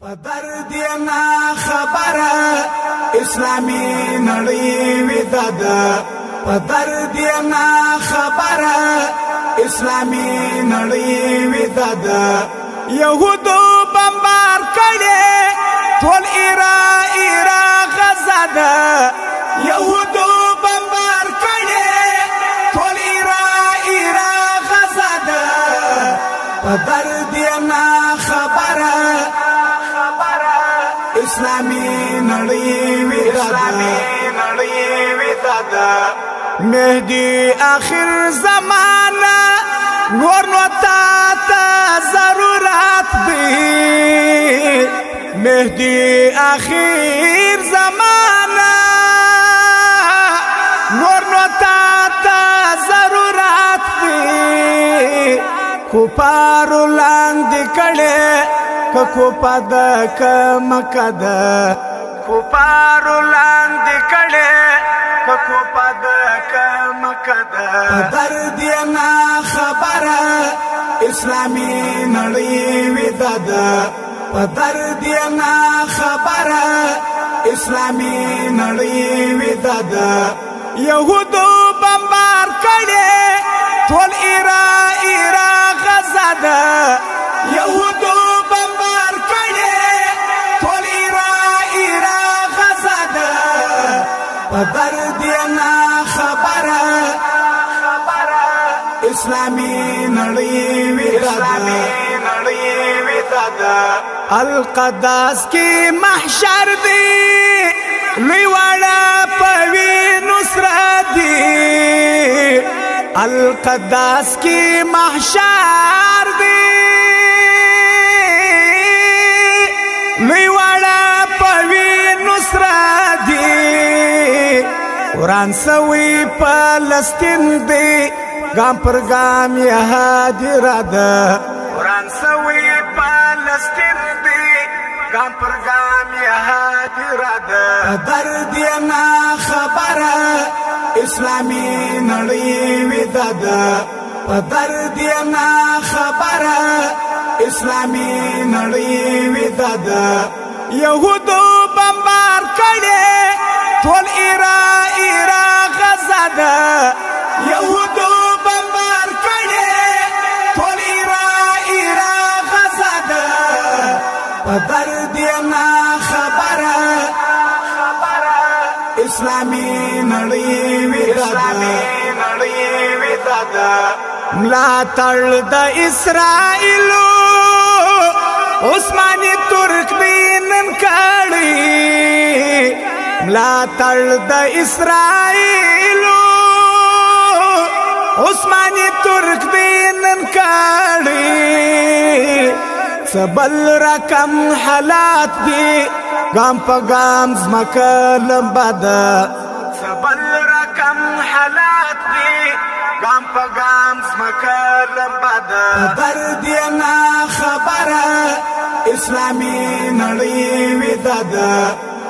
درد نا خبره اسلامي نړۍ وداد درد نا خبره اسلامي نړۍ وداد يهودو بمبار کړي ټول ایرا غزا ده يهودو بمبار کړي ټول ایرا غزا ده درد نا خبره اسلامي نړۍ وداد مهدي اخر زمانہ نور نو تا ضرورت دی مهدي اخر زمانہ نور نو تا ضرورت دی کوپار لاندې کړي کو پد کمکد کوپار لاندې کړي کو پد کمکد درد نا خبره اسلامي نړۍ وداد درد نا خبره اسلامي نړۍ وداد يهودو بمبار کړي ټول ایرا غزا ده يهودو درد نا خبره اسلامي نړۍ وداد القداس کی محشر دی لوی واړه پوي نصرت دی القداس کی محشر دی لوی واړه پوي نصرت دی قرآن سوی فلسطین دی گام پر گام یهادی راده قرآن سوی فلسطین دی گام پر گام یهادی راده درد نا خبره اسلامي نړۍ وداد درد نا خبره اسلامي نړۍ وداد يهودو بمبار کړي ټول ایرا غزا ده يهودو بمبار کړي ټول ایرا غزا ده درد نا خبره اسلامي نړۍ وداد ملا تړ د اسرائیلو عثماني ترک دینن کړي ملا تړ د اسرائیلو عثماني ترک دینن کړي سبل رقم حالات دي ګام په ګام زمکه لمباد سبل رقم حالات دي ګام په ګام زمکه لمباد درد نا خبره اسلامي نړۍ وداد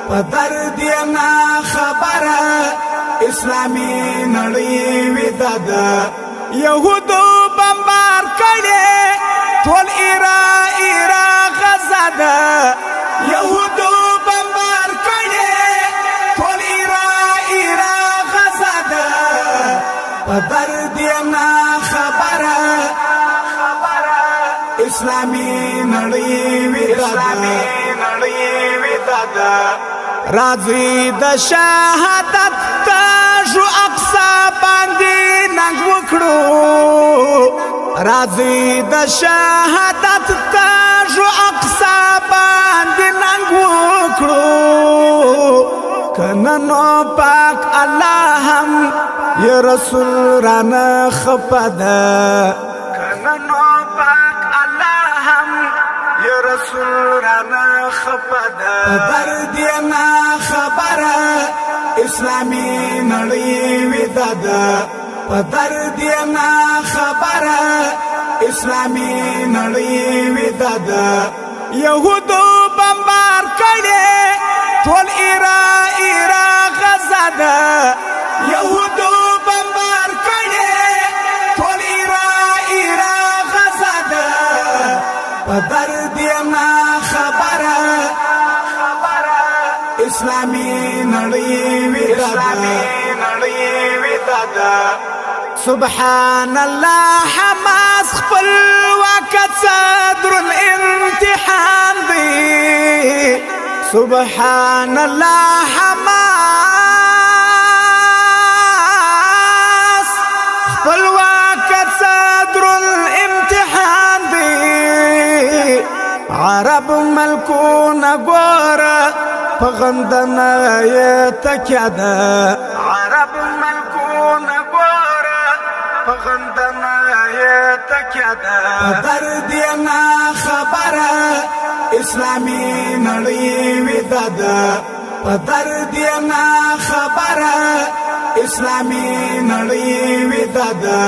درد نا خبره اسلامي نړۍ وداد يهودو بمبار کړي ټول ایرا غزا ده يهودو بمبار کړي ټول ایرا غزا ده درد نا خبره اسلامي نړۍ وداد راځي د شهادت تاجو اقصا باندې ننګ وکړو راځي د شهادت تاجو اقصا باندې ننګ وکړو کنه نو پاک الله هم یا رسول رانا خپدا کنه نو پاک الله هم یا رسول رانا خپدا درد نا خبره اسلامي نړۍ وداد درد نا خبره اسلامي نړۍ وداد يهودو بمبار کړي ټول ایرا غزا ده يهودو بمبار کړي ټول ایرا غزا ده درد نا خبره اسلامي نړۍ ودادا سبحان الله حماس خپل وقت صدر الامتحان دی سبحان الله حماس خپل وقت صدر الامتحان دی عرب ملکونه ګوره په غندنه یې تکیه ده عرب ملکونه ګوره په غندنه یې تکیه ده په درد یې نه خبره اسلامي نړۍ ویده ده په درد یې نه خبره اسلامي نړۍ ویده ده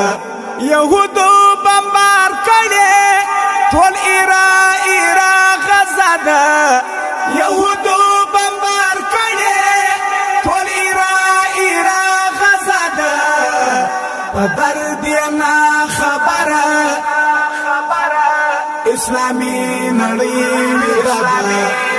یهودو بمبار کړي ټول ایرا غزه ده یهودو بمبار کړي ټول ایرا غزه ده په درد یې نه خبره اسلامي نړۍ ویده ده